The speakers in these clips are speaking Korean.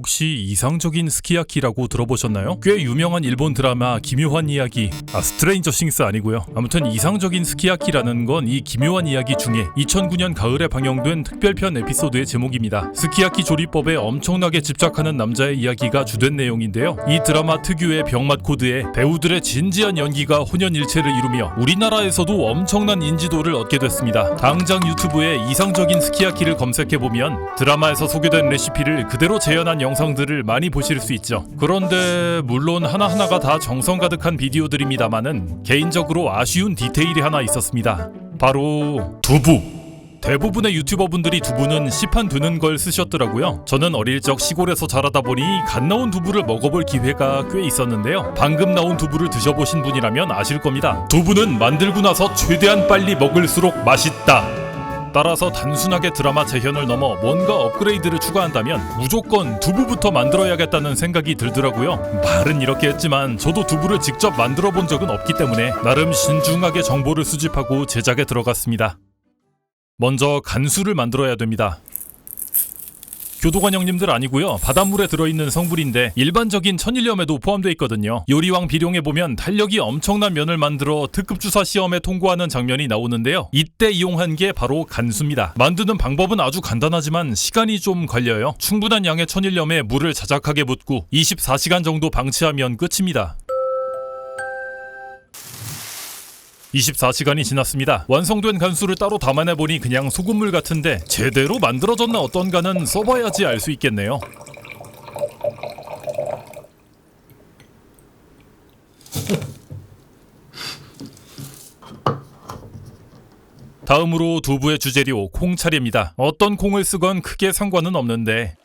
혹시 이상적인 스키야키라고 들어보셨나요? 꽤 유명한 일본 드라마 기묘한 이야기, 스트레인저 싱스 아니고요. 아무튼 이상적인 스키야키라는 건 이 기묘한 이야기 중에 2009년 가을에 방영된 특별편 에피소드의 제목입니다. 스키야키 조리법에 엄청나게 집착하는 남자의 이야기가 주된 내용인데요. 이 드라마 특유의 병맛 코드에 배우들의 진지한 연기가 혼연일체를 이루며 우리나라에서도 엄청난 인지도를 얻게 됐습니다. 당장 유튜브에 이상적인 스키야키를 검색해보면 드라마에서 소개된 레시피를 그대로 재현한 영상들을 많이 보실 수 있죠. 그런데 물론 하나하나가 다 정성 가득한 비디오들입니다만은 개인적으로 아쉬운 디테일이 하나 있었습니다. 바로 두부. 대부분의 유튜버분들이 두부는 시판 두는 걸 쓰셨더라고요. 저는 어릴 적 시골에서 자라다 보니 갓 나온 두부를 먹어볼 기회가 꽤 있었는데요. 방금 나온 두부를 드셔보신 분이라면 아실 겁니다. 두부는 만들고 나서 최대한 빨리 먹을수록 맛있다. 따라서 단순하게 드라마 재현을 넘어 뭔가 업그레이드를 추가한다면 무조건 두부부터 만들어야겠다는 생각이 들더라고요. 말은 이렇게 했지만 저도 두부를 직접 만들어 본 적은 없기 때문에 나름 신중하게 정보를 수집하고 제작에 들어갔습니다. 먼저 간수를 만들어야 됩니다. 교도관 형님들 아니고요. 바닷물에 들어있는 성분인데 일반적인 천일염에도 포함되어 있거든요. 요리왕 비룡에 보면 탄력이 엄청난 면을 만들어 특급 주사 시험에 통과하는 장면이 나오는데요. 이때 이용한 게 바로 간수입니다. 만드는 방법은 아주 간단하지만 시간이 좀 걸려요. 충분한 양의 천일염에 물을 자작하게 붓고 24시간 정도 방치하면 끝입니다. 24시간이 지났습니다. 완성된 간수를 따로 담아내보니 그냥 소금물 같은데 제대로 만들어졌나 어떤가는 써봐야지 알 수 있겠네요. 다음으로 두부의 주재료 콩차례입니다. 어떤 콩을 쓰건 크게 상관은 없는데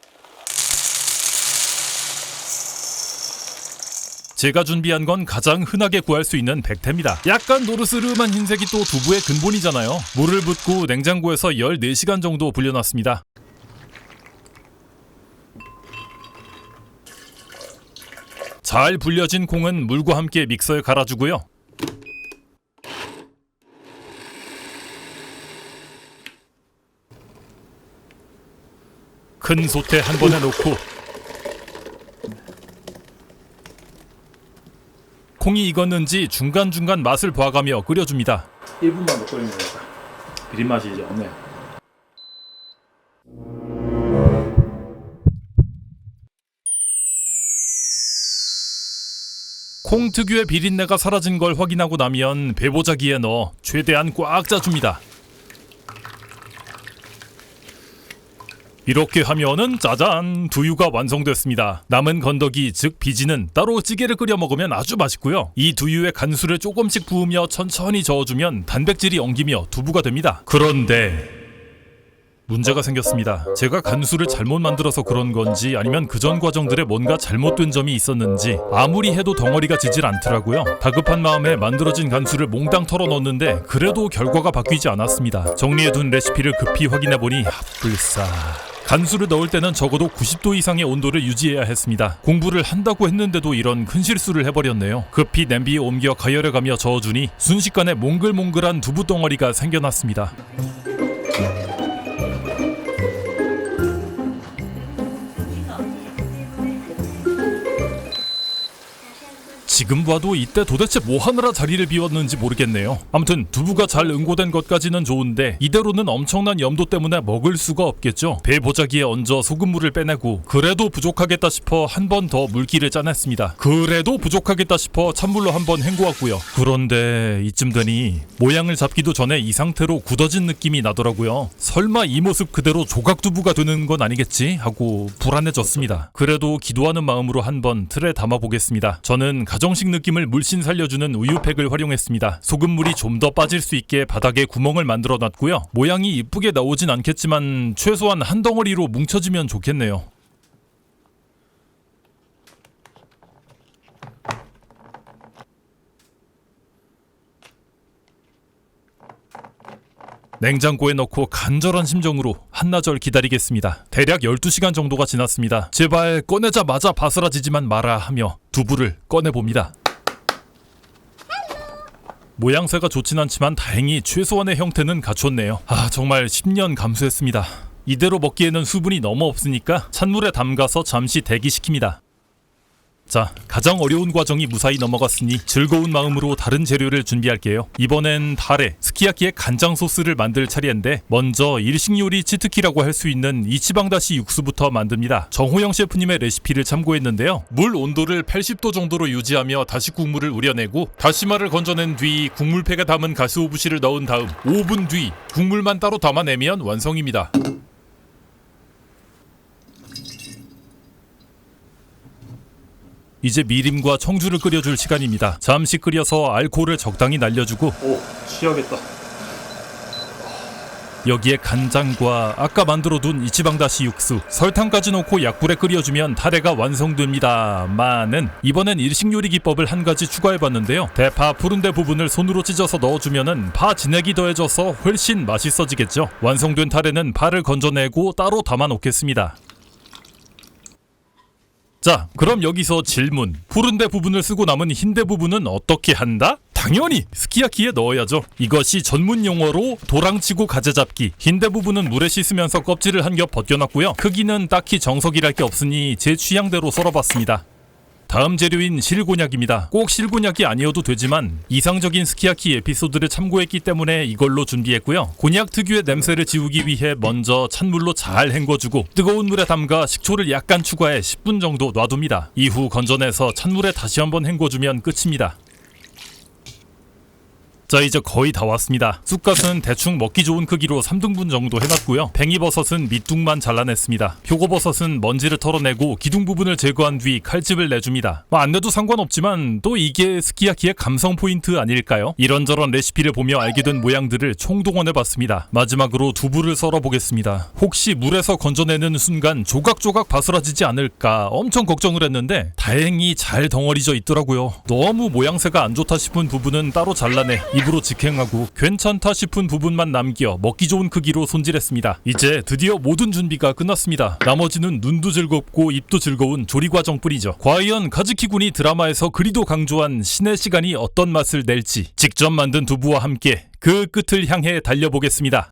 제가 준비한 건 가장 흔하게 구할 수 있는 백태입니다. 약간 노르스름한 흰색이 또 두부의 근본이잖아요. 물을 붓고 냉장고에서 14시간 정도 불려놨습니다. 잘 불려진 콩은 물과 함께 믹서에 갈아주고요. 큰 솥에 한 번에 넣고 콩이 익었는지 중간중간 맛을 봐가며 끓여줍니다. 1분만 더 끓이면 되겠다. 비린맛이 이제 없네. 콩 특유의 비린내가 사라진 걸 확인하고 나면 배보자기에 넣어 최대한 꽉 짜줍니다. 이렇게 하면은 짜잔! 두유가 완성됐습니다. 남은 건더기 즉 비지는 따로 찌개를 끓여 먹으면 아주 맛있고요. 이 두유에 간수를 조금씩 부으며 천천히 저어주면 단백질이 엉기며 두부가 됩니다. 그런데 문제가 생겼습니다. 제가 간수를 잘못 만들어서 그런 건지 아니면 그전 과정들에 뭔가 잘못된 점이 있었는지 아무리 해도 덩어리가 지질 않더라고요. 다급한 마음에 만들어진 간수를 몽땅 털어 넣었는데 그래도 결과가 바뀌지 않았습니다. 정리해둔 레시피를 급히 확인해보니 불사. 간수를 넣을 때는 적어도 90도 이상의 온도를 유지해야 했습니다. 공부를 한다고 했는데도 이런 큰 실수를 해버렸네요. 급히 냄비에 옮겨 가열해가며 저어주니 순식간에 몽글몽글한 두부 덩어리가 생겨났습니다. 지금 봐도 이때 도대체 뭐 하느라 자리를 비웠는지 모르겠네요. 아무튼 두부가 잘 응고된 것까지는 좋은데 이대로는 엄청난 염도 때문에 먹을 수가 없겠죠. 배보자기에 얹어 소금물을 빼내고 그래도 부족하겠다 싶어 한 번 더 물기를 짜냈습니다. 그래도 부족하겠다 싶어 찬물로 한 번 헹구었고요. 그런데 이쯤 되니 모양을 잡기도 전에 이 상태로 굳어진 느낌이 나더라고요. 설마 이 모습 그대로 조각두부가 되는 건 아니겠지? 하고 불안해졌습니다. 그래도 기도하는 마음으로 한번 틀에 담아보겠습니다. 저는 가정식 느낌을 물씬 살려주는 우유팩을 활용했습니다. 소금물이 좀 더 빠질 수 있게 바닥에 구멍을 만들어 놨고요. 모양이 이쁘게 나오진 않겠지만 최소한 한 덩어리로 뭉쳐지면 좋겠네요. 냉장고에 넣고 간절한 심정으로 한나절 기다리겠습니다. 대략 12시간 정도가 지났습니다. 제발 꺼내자마자 바스라지지만 마라 하며 두부를 꺼내봅니다. 모양새가 좋진 않지만 다행히 최소한의 형태는 갖췄네요. 정말 10년 감수했습니다. 이대로 먹기에는 수분이 너무 없으니까 찬물에 담가서 잠시 대기시킵니다. 자, 가장 어려운 과정이 무사히 넘어갔으니 즐거운 마음으로 다른 재료를 준비할게요. 이번엔 타레, 스키야키의 간장 소스를 만들 차례인데 먼저 일식 요리 치트키라고 할 수 있는 이치방 다시 육수부터 만듭니다. 정호영 셰프님의 레시피를 참고했는데요. 물 온도를 80도 정도로 유지하며 다시 국물을 우려내고 다시마를 건져낸 뒤 국물팩에 담은 가스오부시를 넣은 다음 5분 뒤 국물만 따로 담아내면 완성입니다. 이제 미림과 청주를 끓여줄 시간입니다. 잠시 끓여서 알코올을 적당히 날려주고 오, 취하겠다. 여기에 간장과 아까 만들어둔 이치방 다시 육수, 설탕까지 넣고 약불에 끓여주면 타레가 완성됩니다만은 이번엔 일식 요리 기법을 한 가지 추가해봤는데요. 대파 푸른데 부분을 손으로 찢어서 넣어주면은 파 진액이 더해져서 훨씬 맛있어지겠죠. 완성된 타레는 파를 건져내고 따로 담아놓겠습니다. 자, 그럼 여기서 질문. 푸른데 부분을 쓰고 남은 흰데 부분은 어떻게 한다? 당연히 스키야키에 넣어야죠. 이것이 전문 용어로 도랑치고 가재잡기. 흰데 부분은 물에 씻으면서 껍질을 한 겹 벗겨놨고요. 크기는 딱히 정석이랄 게 없으니 제 취향대로 썰어봤습니다. 다음 재료인 실곤약입니다. 꼭 실곤약이 아니어도 되지만 이상적인 스키야키 에피소드를 참고했기 때문에 이걸로 준비했고요. 곤약 특유의 냄새를 지우기 위해 먼저 찬물로 잘 헹궈주고 뜨거운 물에 담가 식초를 약간 추가해 10분 정도 놔둡니다. 이후 건져내서 찬물에 다시 한번 헹궈주면 끝입니다. 자, 이제 거의 다 왔습니다. 쑥갓은 대충 먹기 좋은 크기로 3등분 정도 해놨고요. 팽이버섯은 밑둥만 잘라냈습니다. 표고버섯은 먼지를 털어내고 기둥 부분을 제거한 뒤 칼집을 내줍니다. 안 내도 상관없지만 또 이게 스키야키의 감성 포인트 아닐까요? 이런저런 레시피를 보며 알게 된 모양들을 총동원해봤습니다. 마지막으로 두부를 썰어보겠습니다. 혹시 물에서 건져내는 순간 조각조각 바스라지지 않을까 엄청 걱정을 했는데 다행히 잘 덩어리져 있더라고요. 너무 모양새가 안 좋다 싶은 부분은 따로 잘라내 입으로 직행하고 괜찮다 싶은 부분만 남겨 먹기 좋은 크기로 손질했습니다. 이제 드디어 모든 준비가 끝났습니다. 나머지는 눈도 즐겁고 입도 즐거운 조리 과정뿐이죠. 과연 카즈키 군이 드라마에서 그리도 강조한 신의 시간이 어떤 맛을 낼지 직접 만든 두부와 함께 그 끝을 향해 달려보겠습니다.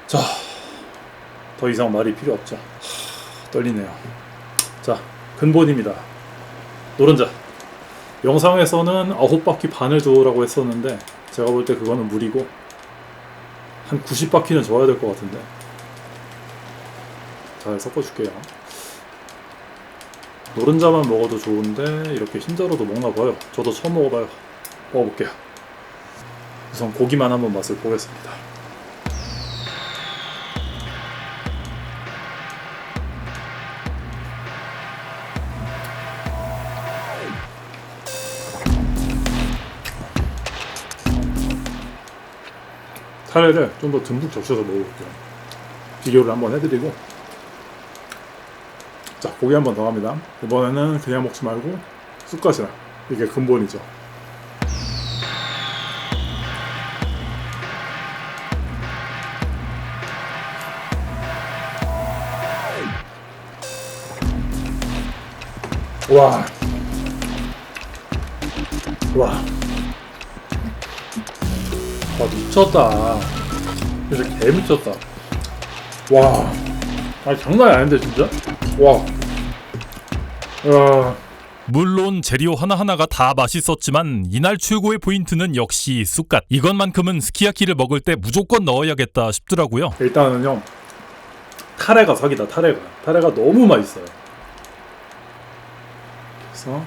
자, 더 이상 말이 필요 없죠. 떨리네요. 자, 근본입니다. 노른자. 영상에서는 9바퀴 반을 줘라고 했었는데 제가 볼 때 그거는 무리고 한 90바퀴는 줘야 될 것 같은데. 잘 섞어줄게요. 노른자만 먹어도 좋은데 이렇게 흰자로도 먹나봐요. 저도 처음 먹어봐요. 먹어볼게요. 우선 고기만 한번 맛을 보겠습니다. 타레를 좀 더 듬뿍 적셔서 먹어볼게요. 비교를 한번 해드리고. 자, 고기 한 번 더 합니다. 이번에는 그냥 먹지 말고 쑥갓이랑, 이게 근본이죠. 와, 와, 와, 미쳤다. 진짜 개 미쳤다. 와, 아 장난이 아닌데 진짜. 와, 야, 물론 재료 하나하나가 다 맛있었지만 이날 최고의 포인트는 역시 쑥갓. 이것만큼은 스키야키를 먹을 때 무조건 넣어야겠다 싶더라고요. 일단은요, 타레가 사기다. 타레가 너무 맛있어요. 그래서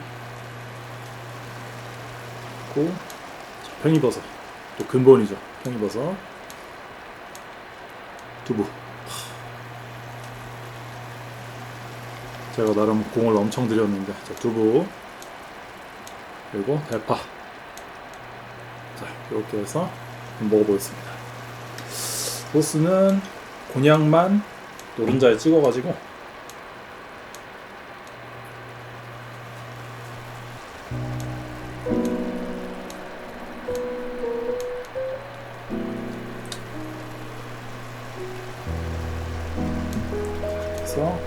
고 팽이버섯, 또 근본이죠. 팽이버섯, 두부. 제가 나름 공을 엄청 들였는데, 자, 두부, 그리고 대파. 자, 이렇게 해서 한번 먹어보겠습니다. 소스는 곤약만 노른자에 찍어가지고 그래서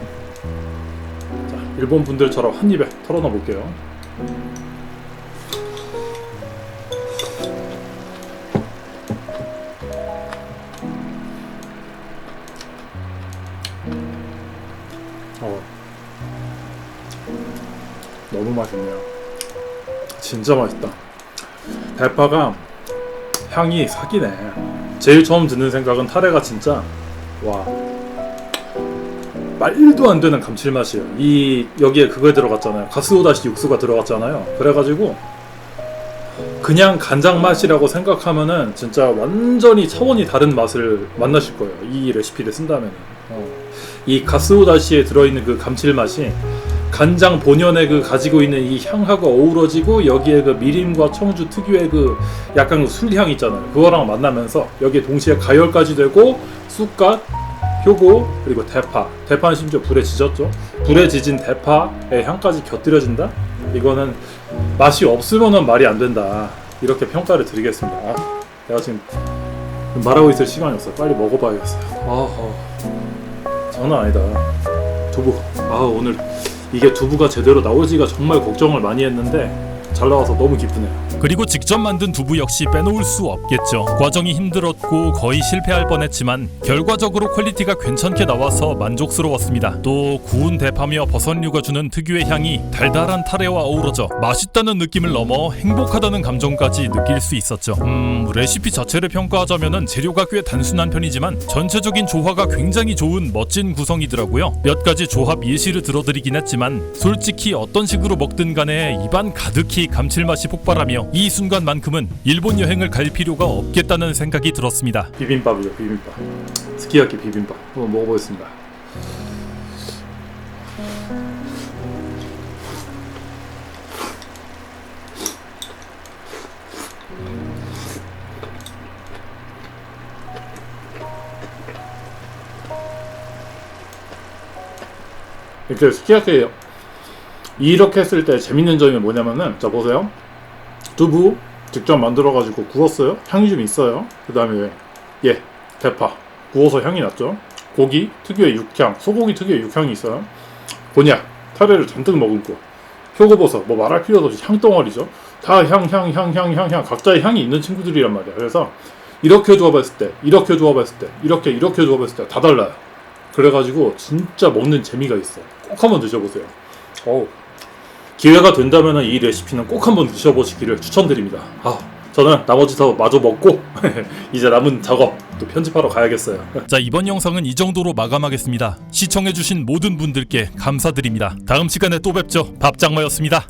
자, 일본 분들처럼 한 입에 털어넣어 볼게요. 너무 맛있네요. 진짜 맛있다. 대파가 향이 사기네. 제일 처음 드는 생각은 타레가 진짜, 와, 말도 안 되는 감칠맛이에요. 여기에 그거 들어갔잖아요. 가스오다시 육수가 들어갔잖아요. 그래가지고 그냥 간장 맛이라고 생각하면은 진짜 완전히 차원이 다른 맛을 만나실 거예요. 이 레시피를 쓴다면은. 이 가스오다시에 들어있는 그 감칠맛이 간장 본연의 그 가지고 있는 이 향하고 어우러지고, 여기에 그 미림과 청주 특유의 그 약간 그 술향 있잖아요. 그거랑 만나면서 여기에 동시에 가열까지 되고, 쑥갓, 효고, 그리고 대파는 심지어 불에 지졌죠. 불에 지진 대파의 향까지 곁들여진다? 이거는 맛이 없으면은 말이 안 된다, 이렇게 평가를 드리겠습니다. 내가 지금 말하고 있을 시간이 없어요. 빨리 먹어봐야겠어요. 장난 아니다. 두부. 오늘 이게 두부가 제대로 나올지가 정말 걱정을 많이 했는데 잘 나와서 너무 기쁘네요. 그리고 직접 만든 두부 역시 빼놓을 수 없겠죠. 과정이 힘들었고 거의 실패할 뻔했지만 결과적으로 퀄리티가 괜찮게 나와서 만족스러웠습니다. 또 구운 대파며 버섯류가 주는 특유의 향이 달달한 타레와 어우러져 맛있다는 느낌을 넘어 행복하다는 감정까지 느낄 수 있었죠. 레시피 자체를 평가하자면은 재료가 꽤 단순한 편이지만 전체적인 조화가 굉장히 좋은 멋진 구성이더라고요. 몇 가지 조합 예시를 들어드리긴 했지만 솔직히 어떤 식으로 먹든 간에 입안 가득히 감칠맛이 폭발하며 이 순간만큼은 일본 여행을 갈 필요가 없겠다는 생각이 들었습니다. 비빔밥이죠, 비빔밥. 스키야키 비빔밥 한번 먹어보겠습니다. 이렇게 스키야키 이렇게 했을 때 재밌는 점이 뭐냐면은, 자 보세요. 두부 직접 만들어가지고 구웠어요. 향이 좀 있어요. 그 다음에 대파 구워서 향이 났죠. 고기 특유의 육향, 소고기 특유의 육향이 있어요. 곤약, 타레를 잔뜩 머금고, 표고버섯, 뭐 말할 필요도 없이 향덩어리죠. 다 향 각자의 향이 있는 친구들이란 말이야. 그래서 이렇게 조합했을 때, 이렇게 조합했을 때, 이렇게 조합했을 때 다 달라요. 그래가지고 진짜 먹는 재미가 있어. 꼭 한번 드셔보세요. 기회가 된다면 이 레시피는 꼭 한번 드셔보시기를 추천드립니다. 저는 나머지 더 마저 먹고 이제 남은 작업 또 편집하러 가야겠어요. 자, 이번 영상은 이 정도로 마감하겠습니다. 시청해주신 모든 분들께 감사드립니다. 다음 시간에 또 뵙죠. 밥장마였습니다.